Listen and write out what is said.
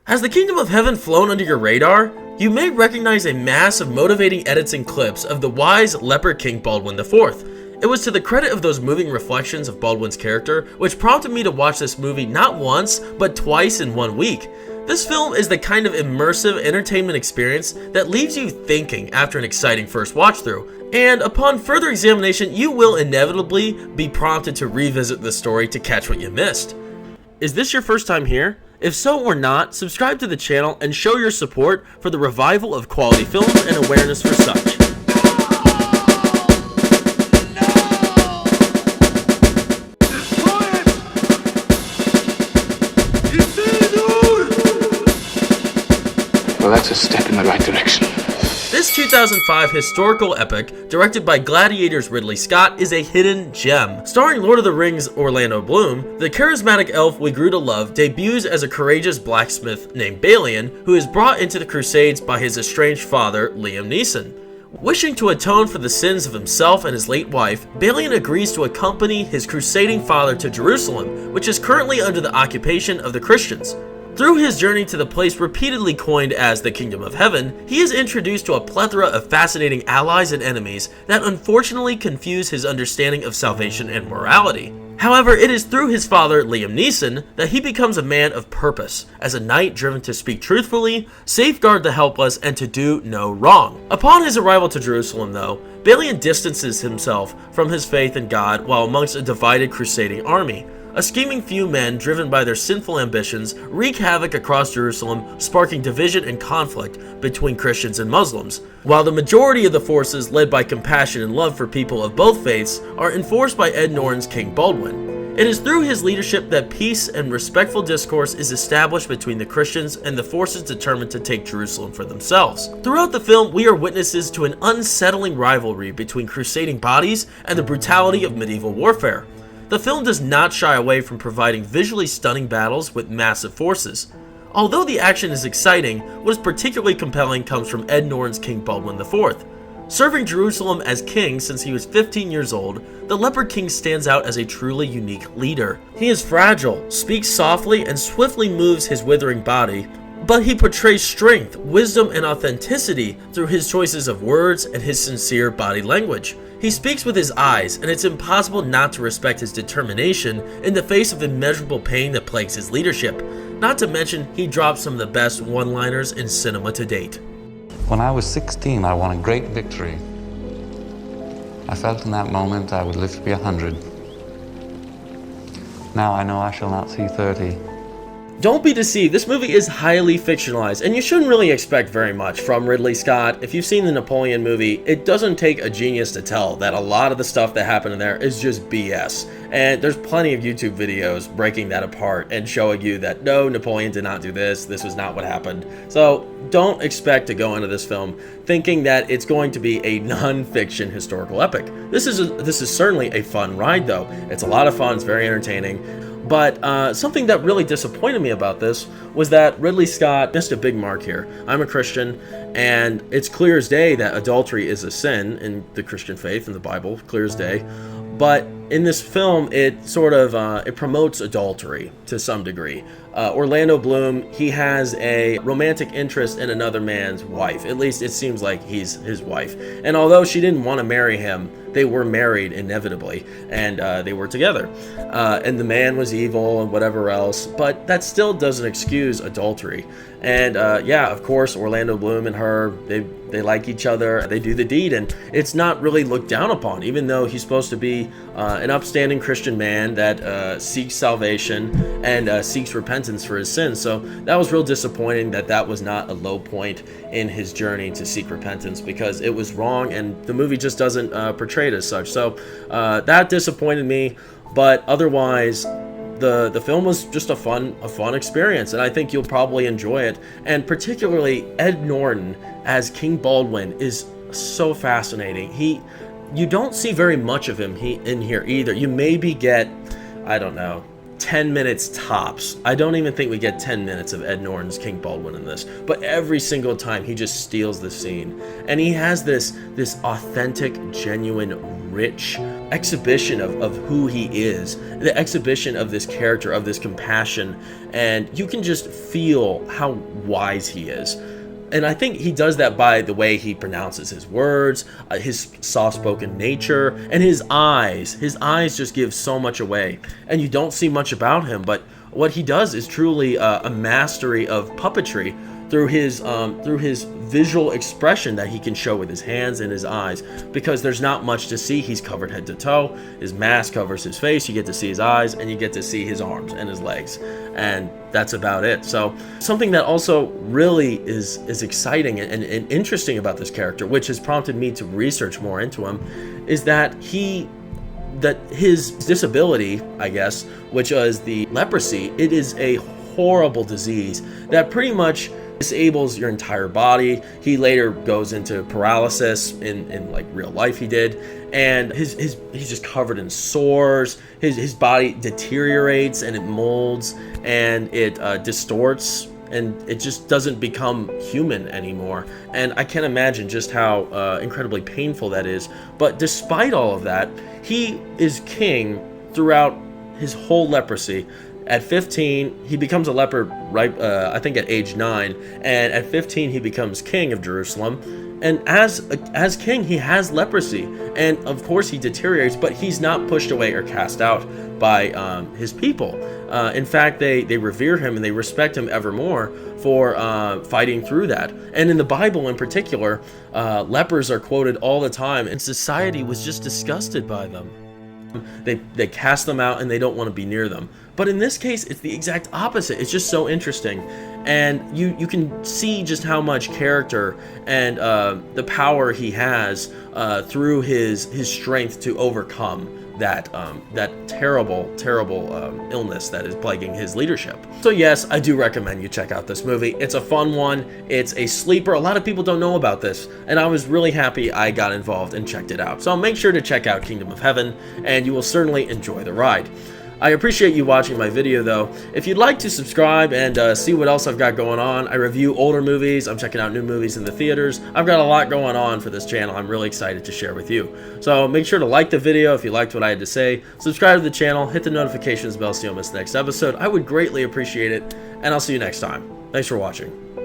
Has the Kingdom of Heaven flown under your radar? You may recognize a mass of motivating edits and clips of the wise Leper King Baldwin IV. It was to the credit of those moving reflections of Baldwin's character which prompted me to watch this movie not once, but twice in 1 week. This film is the kind of immersive entertainment experience that leaves you thinking after an exciting first watch through, and upon further examination you will inevitably be prompted to revisit the story to catch what you missed. Is this your first time here? If so or not, subscribe to the channel and show your support for the revival of quality films and awareness for such. Well, that's a step in the right direction. This 2005 historical epic, directed by Gladiator's Ridley Scott, is a hidden gem. Starring Lord of the Rings' Orlando Bloom, the charismatic elf we grew to love debuts as a courageous blacksmith named Balian, who is brought into the Crusades by his estranged father, Liam Neeson. Wishing to atone for the sins of himself and his late wife, Balian agrees to accompany his crusading father to Jerusalem, which is currently under the occupation of the Christians. Through his journey to the place repeatedly coined as the Kingdom of Heaven, he is introduced to a plethora of fascinating allies and enemies that unfortunately confuse his understanding of salvation and morality. However, it is through his father, Liam Neeson, that he becomes a man of purpose, as a knight driven to speak truthfully, safeguard the helpless, and to do no wrong. Upon his arrival to Jerusalem, though, Balian distances himself from his faith in God while amongst a divided crusading army. A scheming few men, driven by their sinful ambitions, wreak havoc across Jerusalem, sparking division and conflict between Christians and Muslims, while the majority of the forces, led by compassion and love for people of both faiths, are enforced by Ed Norton's King Baldwin. It is through his leadership that peace and respectful discourse is established between the Christians and the forces determined to take Jerusalem for themselves. Throughout the film, we are witnesses to an unsettling rivalry between crusading bodies and the brutality of medieval warfare. The film does not shy away from providing visually stunning battles with massive forces. Although the action is exciting, what is particularly compelling comes from Ed Norton's King Baldwin IV. Serving Jerusalem as king since he was 15 years old, the Leper King stands out as a truly unique leader. He is fragile, speaks softly, and swiftly moves his withering body, but he portrays strength, wisdom, and authenticity through his choices of words and his sincere body language. He speaks with his eyes, and it's impossible not to respect his determination in the face of immeasurable pain that plagues his leadership. Not to mention, he drops some of the best one-liners in cinema to date. When I was 16, I won a great victory. I felt in that moment I would live to be 100. Now I know I shall not see 30. Don't be deceived, this movie is highly fictionalized, and you shouldn't really expect very much from Ridley Scott. If you've seen the Napoleon movie, it doesn't take a genius to tell that a lot of the stuff that happened in there is just BS. And there's plenty of YouTube videos breaking that apart and showing you that no, Napoleon did not do this was not what happened. So don't expect to go into this film thinking that it's going to be a non-fiction historical epic. This is certainly a fun ride though. It's a lot of fun, it's very entertaining. But something that really disappointed me about this was that Ridley Scott missed a big mark here. I'm a Christian, and it's clear as day that adultery is a sin in the Christian faith, in the Bible, clear as day. But in this film, it sort of it promotes adultery to some degree. Orlando Bloom, he has a romantic interest in another man's wife. At least it seems like he's his wife. And although she didn't want to marry him, they were married inevitably, and they were together. And the man was evil and whatever else, but that still doesn't excuse adultery. And yeah, of course, Orlando Bloom and her, they like each other, they do the deed, and it's not really looked down upon, even though he's supposed to be an upstanding Christian man that seeks salvation and seeks repentance for his sins. So that was real disappointing that was not a low point in his journey to seek repentance, because it was wrong, and the movie just doesn't portray it as such. So that disappointed me, but otherwise the film was just a fun experience, and I think you'll probably enjoy it. And particularly Ed Norton as King Baldwin is so fascinating. You don't see very much of him in here either. You maybe get, I don't know, 10 minutes tops. I don't even think we get 10 minutes of Ed Norton's King Baldwin in this, but every single time he just steals the scene, and he has this authentic, genuine rich exhibition of who he is, the exhibition of this character, of this compassion, and you can just feel how wise he is. And I think he does that by the way he pronounces his words, his soft-spoken nature, and his eyes. His eyes just give so much away, and you don't see much about him, but what he does is truly a mastery of puppetry through his visual expression that he can show with his hands and his eyes, because there's not much to see. He's covered head to toe. His mask covers his face. You get to see his eyes, and you get to see his arms and his legs, and that's about it. So something that also really is exciting and interesting about this character, which has prompted me to research more into him, is that his disability, I guess, which is the leprosy, it is a horrible disease that pretty much disables your entire body. He later goes into paralysis in like real life, he did, and he's just covered in sores. His body deteriorates and it molds and it distorts, and it just doesn't become human anymore. And I can't imagine just how incredibly painful that is. But despite all of that, he is king throughout his whole leprosy. At 15, he becomes a leper, right? I think at age 9, and at 15 he becomes king of Jerusalem. And as king, he has leprosy, and of course he deteriorates, but he's not pushed away or cast out by his people. In fact, they revere him and they respect him evermore for fighting through that. And in the Bible in particular, lepers are quoted all the time, and society was just disgusted by them. They cast them out and they don't want to be near them. But in this case, it's the exact opposite. It's just so interesting. And you can see just how much character and the power he has through his strength to overcome that terrible illness that is plaguing his leadership. So yes, I do recommend you check out this movie. It's a fun one. It's a sleeper. A lot of people don't know about this, and I was really happy I got involved and checked it out. So make sure to check out Kingdom of Heaven, and you will certainly enjoy the ride. I appreciate you watching my video though. If you'd like to subscribe and see what else I've got going on, I review older movies, I'm checking out new movies in the theaters. I've got a lot going on for this channel I'm really excited to share with you. So make sure to like the video if you liked what I had to say, subscribe to the channel, hit the notifications bell so you don't miss the next episode. I would greatly appreciate it, and I'll see you next time. Thanks for watching.